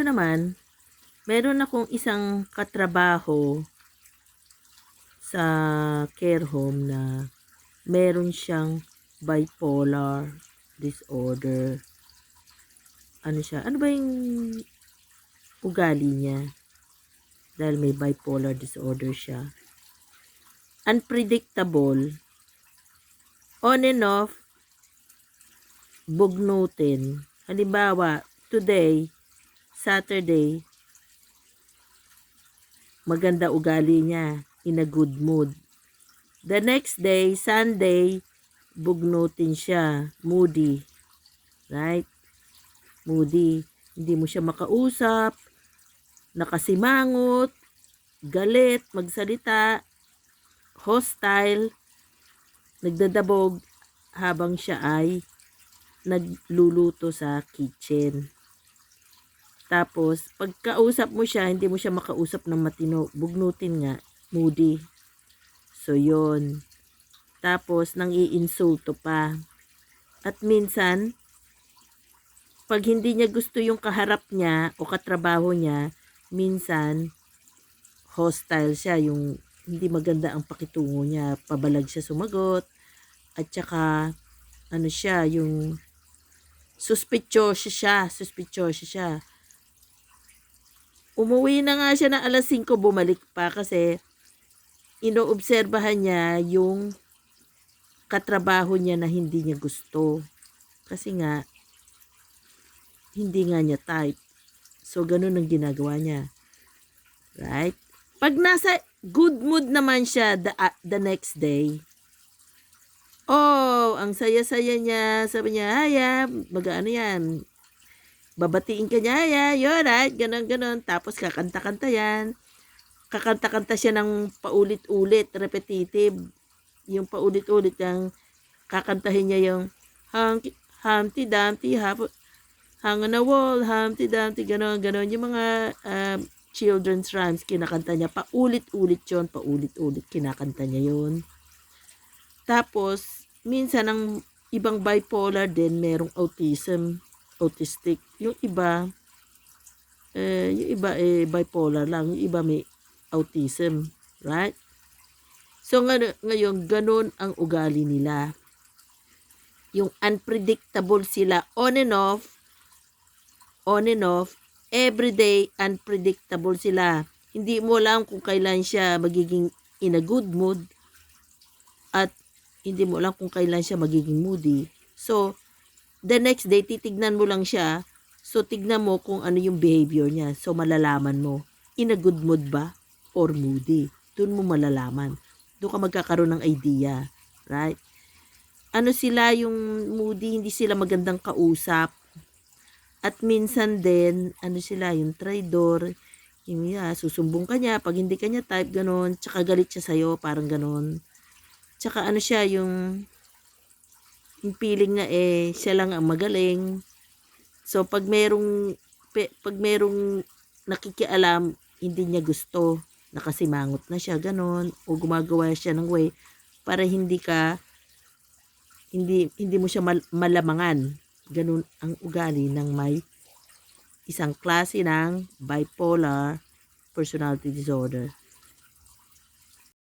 naman, meron akong isang katrabaho sa care home na meron siyang bipolar disorder. Ano siya? Ano ba yung ugali niya? Dahil may bipolar disorder siya. Unpredictable. On and off, bugnutin. Halimbawa, today, Saturday, maganda ugali niya, in a good mood. The next day, Sunday, bugnutin siya, moody. Right? Moody. Hindi mo siya makausap, nakasimangot, galit, magsalita, hostile, nagdadabog habang siya ay nagluluto sa kitchen. Tapos, pagkausap mo siya, hindi mo siya makausap ng matino. Bugnutin nga, moody. So, yun. Tapos, nang iinsulto pa. At minsan, pag hindi niya gusto yung kaharap niya o katrabaho niya, minsan, hostile siya. Yung hindi maganda ang pakitungo niya. Pabalag siya sumagot. At saka, ano siya, yung suspicious siya. Umuwi na nga siya ng alas 5, bumalik pa kasi inoobserbahan niya yung katrabaho niya na hindi niya gusto. Kasi nga, hindi nga niya type. So, ganun ang ginagawa niya. Right? Pag nasa good mood naman siya the next day, oh, ang saya-saya niya. Sabi niya, haya, mag-ano yan. Babatiin ka niya, haya, you're right, ganon. Tapos kakanta-kanta yan. Kakanta-kanta siya ng paulit-ulit, repetitive. Yung paulit-ulit yung kakantahin niya yung Humpty Dumpty, hang on a wall, Humpty Dumpty, ganon. Yung mga children's rhymes, kinakanta niya. Paulit-ulit yun, paulit-ulit kinakanta niya yun. Tapos, minsan ang ibang bipolar din, merong autistic. Yung iba bipolar lang. Yung iba may autism. Right? So, ngayon, ganun ang ugali nila. Yung unpredictable sila, on and off, everyday unpredictable sila. Hindi mo alam kung kailan siya magiging in a good mood at hindi mo alam kung kailan siya magiging moody. So, the next day, titignan mo lang siya. So, tignan mo kung ano yung behavior niya. So, malalaman mo, in a good mood ba or moody. Doon mo malalaman. Doon ka magkakaroon ng idea. Right? Ano sila yung moody, hindi sila magandang kausap. At minsan din, ano sila, yung traidor, yung susumbong ka niya, pag hindi ka niya type, ganon, tsaka galit siya sa'yo, parang ganon. Tsaka ano siya, yung feeling na siya lang ang magaling. So, pag merong nakikialam, hindi niya gusto, nakasimangot na siya, ganon, o gumagawa siya ng way, para hindi mo siya malamangan. Ganun ang ugali ng may isang klase ng bipolar personality disorder.